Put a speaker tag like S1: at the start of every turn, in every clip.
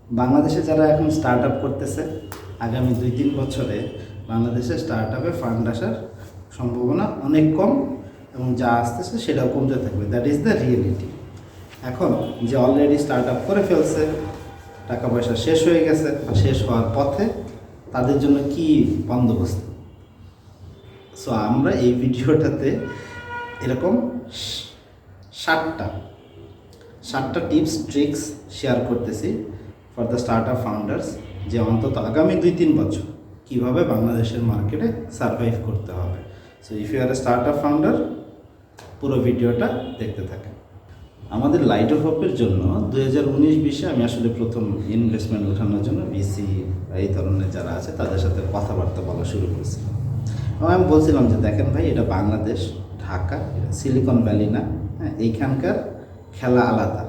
S1: বাংলাদেশে যারা এখন স্টার্ট আপ করতেছে, আগামী 2-3 বছরে বাংলাদেশে স্টার্ট আপে ফান্ড আসার সম্ভাবনা অনেক কম, এবং যা আসতেছে সেটাও কমতে থাকবে। That is the reality. এখন যে অলরেডি স্টার্ট আপ করে ফেলছে, টাকা পয়সা শেষ হয়ে গেছে বা শেষ হওয়ার পথে, তাদের জন্য কি বন্দোবস্ত? সো আমরা এই ভিডিওটাতে এরকম 7টা টিপস ট্রিক্স শেয়ার করতেছি for the start up founders, যে অন্তত আগামী 2-3 বছর কীভাবে বাংলাদেশের মার্কেটে সারভাইভ করতে হবে। So if you are a start up founder, পুরো ভিডিওটা দেখতে থাকেন। আমাদের লাইট অফ হোপের জন্য 2019-20 আমি আসলে প্রথম ইনভেস্টমেন্ট ওঠানোর জন্য ভিসি এই ধরনের যারা আছে তাদের সাথে কথাবার্তা বলা শুরু করেছিলাম, এবং আমি বলছিলাম যে দেখেন ভাই, এটা বাংলাদেশ, ঢাকা, সিলিকন ভ্যালি না, হ্যাঁ, এইখানকার খেলা আলাদা।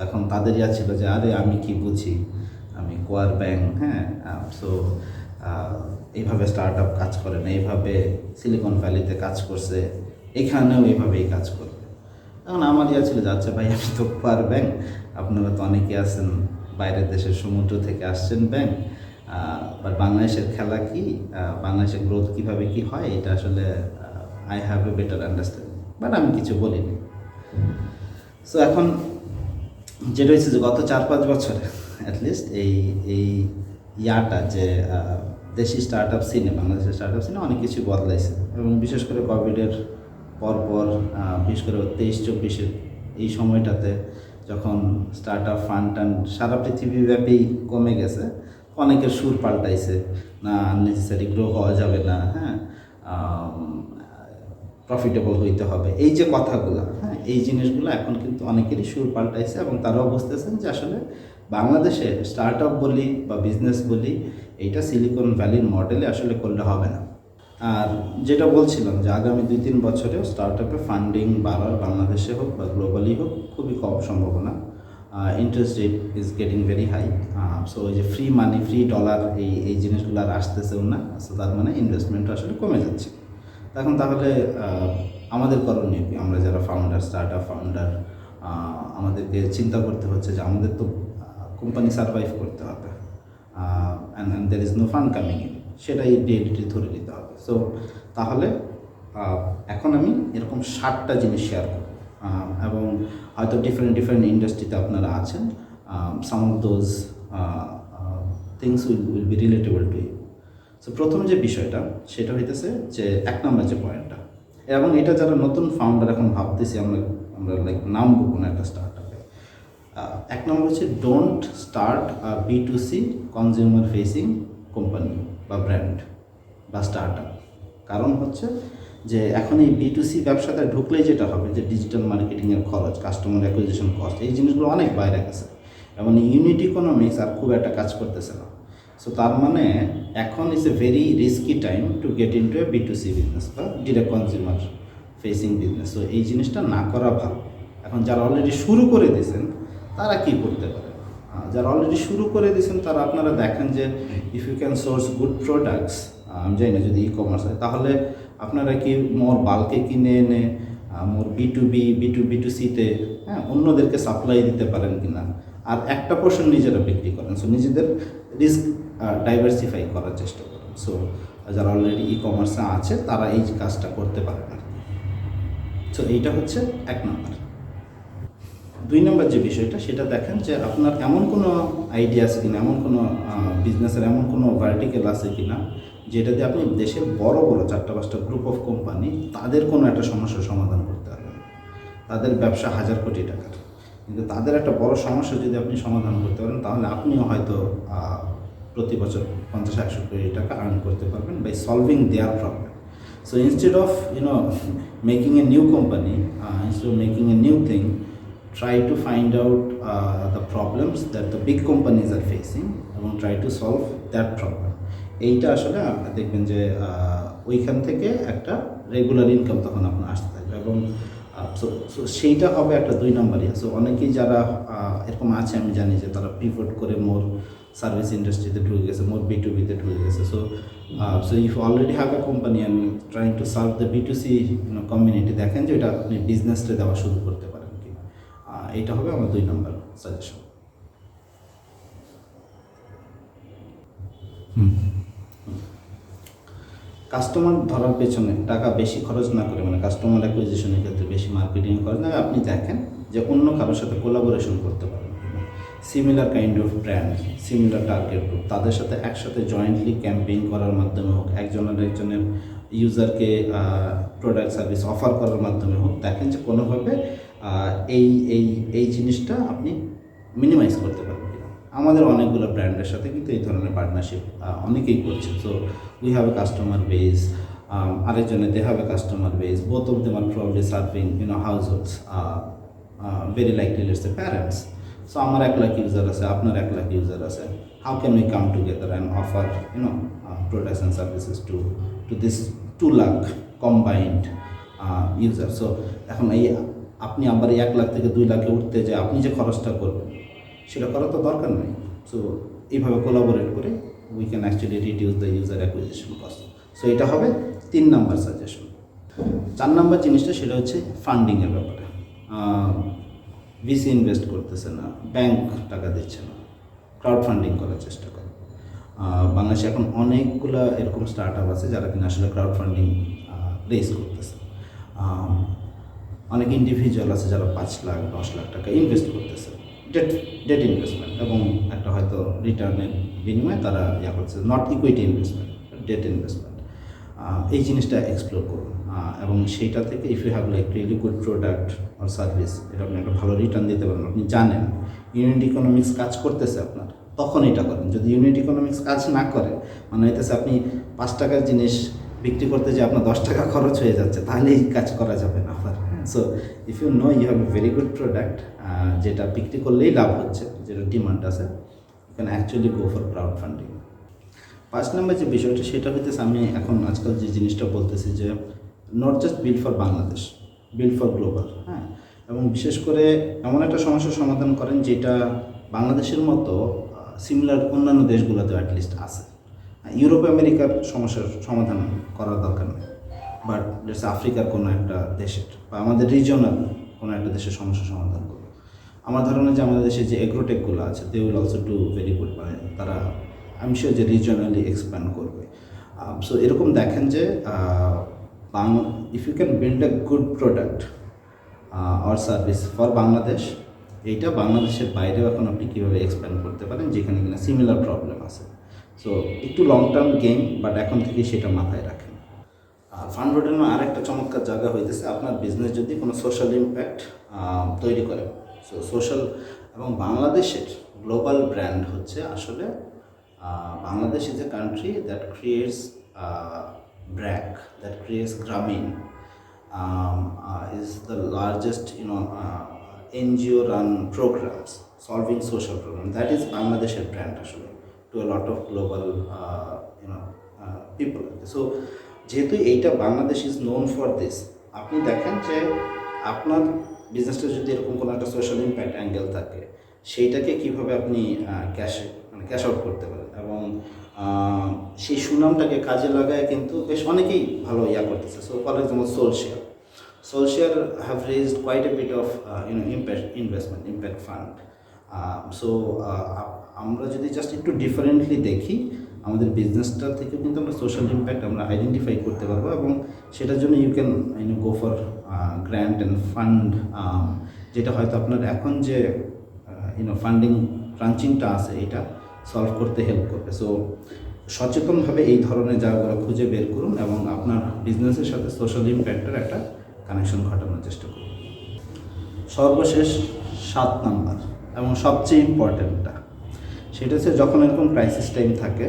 S1: এখন তাদের ইয়া ছিল যে আরে আমি কি বুঝি, আমি কোয়ার ব্যাংক, হ্যাঁ, সো এইভাবে স্টার্ট আপ কাজ করে না, এইভাবে সিলিকন ভ্যালিতে কাজ করছে, এখানেও এইভাবেই কাজ করবে। এখন আমার ইয়া ছিল যে আচ্ছা ভাই, আমি তো কোয়ার ব্যাংক, আপনারা তো অনেকে আছেন বাইরের দেশের সমুদ্র থেকে আসছেন ব্যাংক, বাট বাংলাদেশের খেলা কি, বাংলাদেশের গ্রোথ কীভাবে কী হয়, এটা আসলে I have a better understanding, but আমি কিছু বলিনি। সো এখন যেটা হয়েছে যে গত 4-5 বছরে অ্যাটলিস্ট এই ইয়াটা যে দেশি স্টার্ট আপ সিনে, বাংলাদেশের স্টার্ট আপ সিনে অনেক কিছু বদলাইছে, এবং বিশেষ করে কোভিডের পরপর, বিশেষ করে 23-24 এই সময়টাতে যখন স্টার্ট আপ ফান্ড টান্ড সারা পৃথিবীব্যাপী কমে গেছে, অনেকের সুর পাল্টাইছে, না আননেসেসারি গ্রো হওয়া যাবে না, হ্যাঁ, প্রফিটেবল হইতে হবে, এই যে কথাগুলো, হ্যাঁ, এই জিনিসগুলো এখন কিন্তু অনেকেরই সুর পাল্টাইছে, এবং তারাও বুঝতেছেন যে আসলে বাংলাদেশে স্টার্ট আপ বলি বা বিজনেস বলি, এইটা সিলিকন ভ্যালির মডেলে আসলে করলে হবে না। আর যেটা বলছিলাম যে আগামী 2-3 বছরেও স্টার্ট আপে ফান্ডিং বাড়ার, বাংলাদেশে হোক বা গ্লোবালি হোক, খুবই কম সম্ভাবনা। Interest rate is getting very high. So ওই যে ফ্রি মানি, ফ্রি ডলার, এই জিনিসগুলো আর আসতেছেও না। সো তার মানে ইনভেস্টমেন্ট আসলে কমে যাচ্ছে। এখন তাহলে আমাদের করণীয় কি? আমরা যারা ফাউন্ডার, স্টার্ট আপ ফাউন্ডার, আমাদেরকে চিন্তা করতে হচ্ছে যে আমাদের তো কোম্পানি সার্ভাইভ করতে হবে, and there is no fund coming in, সেটাই রিয়েলিটি ধরে নিতে হবে। সো তাহলে এখন আমি এরকম 7টা জিনিস শেয়ার করব, এবং হয়তো ডিফারেন্ট ইন্ডাস্ট্রিতে আপনারা আছেন, some of those things will be relatable to you. So প্রথম যে বিষয়টা সেটা হইতেছে যে 1 নম্বর যে পয়েন্টটা, এবং এটা যারা নতুন ফাউন্ডার এখন ভাবতেছি আমরা লাইক নামবো কোনো একটা স্টার্ট আপে, 1 নম্বর হচ্ছে don't start B2C consumer facing company বা ব্র্যান্ড বা স্টার্ট আপ। কারণ হচ্ছে যে এখন এই B2C ব্যবসাতে ঢুকলেই যেটা হবে যে ডিজিটাল মার্কেটিংয়ের খরচ, কাস্টমার অ্যাকুইজিশন কস্ট, এই জিনিসগুলো অনেক বাইরে গেছে, এবং ইউনিট ইকোনমিক্স আর খুব একটা কাজ করতেছে না। সো তার মানে এখন is a very risky time to get into a B2C business বা direct consumer facing business. So এই জিনিসটা না করা ভালো। এখন যারা অলরেডি শুরু করে দিয়েছেন তারা কি করতে পারে? যারা অলরেডি শুরু করে দিয়েছেন তারা, আপনারা দেখেন যে if you can source good products, আমি জানি না যদি কমার্স হয়, তাহলে আপনারা কি মোর বাল্কে কিনে এনে মোর B2B2Cতে, হ্যাঁ, অন্যদেরকে সাপ্লাই দিতে পারেন কিনা, আর একটা পোর্শন নিজেরা বিক্রি করেন। সো নিজেদের রিস্ক ডাইভার্সিফাই করার চেষ্টা করেন। সো যারা অলরেডি কমার্সে আছে তারা এই কাজটা করতে পারেন আর কি। সো এইটা হচ্ছে 1 নম্বর। 2 নম্বর যে বিষয়টা, সেটা দেখেন যে আপনার এমন কোনো আইডিয়া আছে কিনা, এমন কোনো বিজনেসের এমন কোনো ভার্টিক্যাল আছে কিনা, যেটাতে আপনি দেশের বড় 4-5টা গ্রুপ অফ কোম্পানি, তাদের কোনো একটা সমস্যার সমাধান করতে পারবেন। তাদের ব্যবসা 1000 কোটি টাকার, কিন্তু তাদের একটা বড় সমস্যা যদি আপনি সমাধান করতে পারেন, তাহলে আপনিও হয়তো প্রতি বছর 50-100 কোটি টাকা আর্ন করতে পারবেন by solving their problem. So instead of making a new company, instead of making a new thing, try to find out the problems that the big companies are facing এবং try to solve that problem. এইটা আসলে দেখবেন যে ওইখান থেকে একটা regular income তখন আপনার আসতে থাকবে, এবং সো সেইটা হবে একটা 2 নম্বরই। সো অনেকেই যারা এরকম আছে, আমি জানি যে তারা পিভট করে মোর সার্ভিস ইন্ডাস্ট্রিতে ঢুকে গেছে, মোর B2Bতে ঢুকে গেছে। So if already have a company and trying to serve the B2C community, দেখেন যে এটা আপনি বিজনেসটা দেওয়া শুরু করতে পারেন কি। এইটা হবে আমার 2 নম্বর সাজেশন। কাস্টমার ধরার পেছনে টাকা বেশি খরচ না করে, মানে কাস্টমার অ্যাকুইজিশনের ক্ষেত্রে বেশি মার্কেটিং খরচ না, আপনি দেখেন যে অন্য কারোর সাথে কোলাবোরেশন করতে পারেন, similar kind of brand, similar target group, তাদের সাথে একসাথে জয়েন্টলি ক্যাম্পেইন করার মাধ্যমে হোক, একজনের ইউজারকে প্রোডাক্ট সার্ভিস অফার করার মাধ্যমে হোক, দেখেন যে কোনোভাবে এই এই এই জিনিসটা আপনি মিনিমাইজ করতে পারবেন। আমাদের অনেকগুলো ব্র্যান্ডের সাথে কিন্তু এই ধরনের পার্টনারশিপ অনেকেই করছে। So we have a customer base, আরেকজনে they have a customer base, both of them are probably serving households, very likely let's say parents. So আমার 1 লাখ ইউজার আছে, আপনার 1 লাখ ইউজার আছে, how can we come together and offer products and services to this 2 lakh combined user. So এখন এই আপনি আবার 1 লাখ থেকে 2 লাখে উঠতে যে আপনি যে খরচটা করবেন সেটা করার তো দরকার নেই। সো এইভাবে কোলাবোরেট করে we can actually reduce the user acquisition cost. So এটা হবে 3 নাম্বার সাজেশন। 4 নাম্বার জিনিসটা সেটা হচ্ছে ফান্ডিংয়ের ব্যাপারে। ভিসি ইনভেস্ট করতেছে না, ব্যাংক টাকা দিচ্ছে না, ক্রাউড ফান্ডিং করার চেষ্টা করে। বাংলাদেশে এখন অনেকগুলো এরকম স্টার্ট আপ আছে যারা কিনা আসলে ক্রাউড ফান্ডিং রেজ করতেছে। অনেক ইন্ডিভিজুয়াল আছে যারা 5 লাখ 10 লাখ টাকা ইনভেস্ট করতেছে, ডেট ইনভেস্টমেন্ট, এবং একটা হয়তো রিটার্নের বিনিময়ে তারা করছে, not equity investment, debt investment. এই জিনিসটা এক্সপ্লোর করুন, এবং সেইটা থেকে if you have like really good product or service, এটা আপনি একটা ভালো রিটার্ন দিতে পারেন, আপনি জানেন ইউনিট ইকোনমিক্স কাজ করতেছে আপনার, তখন এটা করেন। যদি ইউনিট ইকোনমিক্স কাজ না করে, মানে হইতেছে আপনি 5 টাকার জিনিস বিক্রি করতে যে আপনার 10 টাকা খরচ হয়ে যাচ্ছে, তাহলে এই কাজ করা যাবে না আবার। So if you know you have a very good product, যেটা বিক্রি করলেই লাভ হচ্ছে, যেটা ডিমান্ড আছে, you can actually go for crowd funding. 5 number যে বিষয়টা সেটা হইতেছে, আমি এখন আজকাল যে জিনিসটা বলতেছি যে not just build for Bangladesh, build for global. হ্যাঁ, এবং বিশেষ করে এমন একটা সমস্যার সমাধান করেন যেটা বাংলাদেশের মতো সিমিলার অন্যান্য দেশগুলোতেও অ্যাটলিস্ট আছে। ইউরোপ আমেরিকার সমস্যার সমাধান করার দরকার নেই, বাট জাস্ট আফ্রিকার কোনো একটা দেশের বা আমাদের রিজনাল কোনো একটা দেশের সমস্যার সমাধান করবে। আমার ধারণা যে আমাদের দেশে যে এগ্রোটেকগুলো আছে, they will also do very good, মানে তারা আমি শিওর যে রিজনালি এক্সপ্যান্ড করবে। সো এরকম দেখেন যে if you can build a good product or service for Bangladesh, এইটা বাংলাদেশের বাইরেও এখন আপনি কীভাবে এক্সপ্যান্ড করতে পারেন যেখানে কিনা সিমিলার প্রবলেম আছে। সো একটু লং টার্ম গেম, বাট এখন থেকে সেটা মাথায় রাখেন। ফান্ড রোডের আরেকটা চমৎকার জায়গা হইতেছে আপনার বিজনেস যদি কোনো সোশ্যাল ইম্প্যাক্ট তৈরি করে। সো সোশ্যাল, এবং বাংলাদেশের গ্লোবাল ব্র্যান্ড হচ্ছে আসলে Bangladesh is a country that creates BRAC, that creates গ্রামীণ, is the largest NGO run programs solving social problems. That is Bangladesh's brand actually to a lot of global people. So যেহেতু এইটা Bangladesh is known for this, আপনি দেখেন যে আপনার বিজনেসটা যদি এরকম কোনো একটা সোশ্যাল ইম্প্যাক্ট অ্যাঙ্গেল থাকে, সেইটাকে কীভাবে আপনি ক্যাশ আউট করতে পারেন, এবং সেই সুনামটাকে কাজে লাগায় কিন্তু বেশ অনেকেই ভালো করতেছে। So for example SOLshare have raised quite a bit of impact fund. So আমরা যদি জাস্ট একটু ডিফারেন্টলি দেখি, আমাদের বিজনেসটা থেকে কিন্তু আমরা সোশ্যাল ইম্প্যাক্ট আমরা আইডেন্টিফাই করতে পারবো, এবং সেটার জন্য you can go for grant and fund, যেটা হয়তো আপনার এখন যে ফান্ডিং ক্রাঞ্চিংটা আছে এটা সলভ করতে হেল্প করবে। সো সচেতনভাবে এই ধরনের জায়গাগুলো খুঁজে বের করুন এবং আপনার বিজনেসের সাথে সোশ্যাল ইম্প্যাক্টের একটা কানেকশন ঘটানোর চেষ্টা করুন। সর্বশেষ 7 নাম্বার এবং সবচেয়ে ইম্পর্টেন্টটা, সেটা হচ্ছে যখন এরকম ক্রাইসিস টাইম থাকে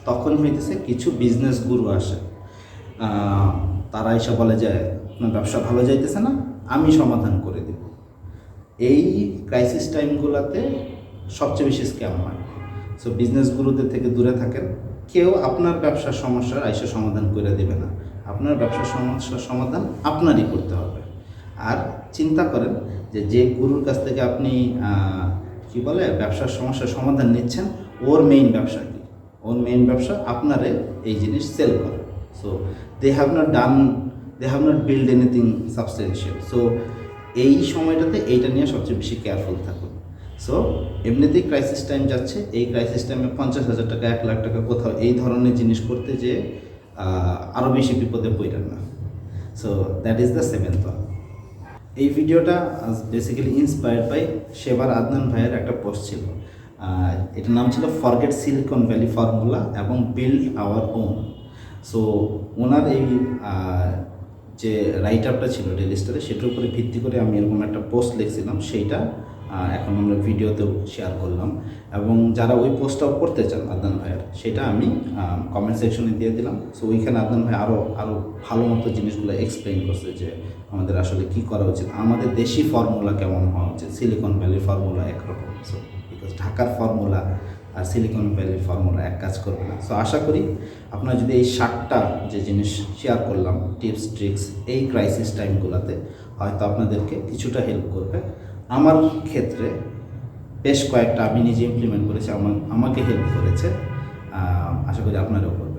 S1: তখন হইতেছে কিছু বিজনেস গুরু আসে, তারা এসে বলে যে আপনার ব্যবসা ভালো যাইতেছে না, আমি সমাধান করে দেব। এই ক্রাইসিস টাইমগুলোতে সবচেয়ে বেশি স্ক্যাম হয়। সো বিজনেস গুরুদের থেকে দূরে থাকেন। কেউ আপনার ব্যবসার সমস্যার আইসা সমাধান করে দেবে না, আপনার ব্যবসার সমস্যার সমাধান আপনারই করতে হবে। আর চিন্তা করেন যে গুরুর কাছ থেকে আপনি ব্যবসার সমস্যার সমাধান নিচ্ছেন, ওর মেইন ব্যবসা কি? ওর মেইন ব্যবসা আপনারে এই জিনিস সেল করে। So they have not build anything substantial. So এই সময়টাতে এইটা নিয়ে সবচেয়ে বেশি কেয়ারফুল থাকুন। সো এমনিতেই ক্রাইসিস টাইম যাচ্ছে, এই ক্রাইসিস টাইমে 50,000 টাকা 1,00,000 টাকা কোথাও এই ধরনের জিনিস করতে যে আরও বেশি বিপদে পড়েন না। So that is the seventh one. এই ভিডিওটা বেসিক্যালি ইন্সপায়ার্ড বাই শেবার আদনান ভাইয়ের একটা পোস্ট ছিল, এটার নাম ছিল ফরগেট সিলিকন ভ্যালি ফর্মুলা এবং বিল্ড আওয়ার ওন। সো ওনার এই যে রাইট আপটা ছিল ডেইলি স্টারে, সেটার উপরে ভিত্তি করে আমি এরকম একটা পোস্ট লিখছিলাম, সেইটা এখন আমরা ভিডিওতেও শেয়ার করলাম। এবং যারা ওই পোস্টটাও করতে চান আদনান ভাইয়ের, সেটা আমি কমেন্ট সেকশনে দিয়ে দিলাম। সো ওইখানে আদনান ভাই আরও ভালো মতো জিনিসগুলো এক্সপ্লেইন করছে যে আমাদের আসলে কী করা উচিত, আমাদের দেশি ফর্মুলা কেমন হওয়া উচিত। সিলিকন ভ্যালির ফর্মুলা একরকম, সো বিকজ ঢাকার ফর্মুলা আর সিলিকন ভ্যালির ফর্মুলা এক কাজ করবে না। সো আশা করি আপনারা যদি এই 7টা যে জিনিস শেয়ার করলাম, টিপস ট্রিক্স, এই ক্রাইসিস টাইমগুলোতে হয়তো আপনাদেরকে কিছুটা হেল্প করবে। আমার ক্ষেত্রে বেশ কয়েকটা আমি নিজে ইমপ্লিমেন্ট করেছি, আমাকে হেল্প করেছে, আশা করি আপনারাও করবেন।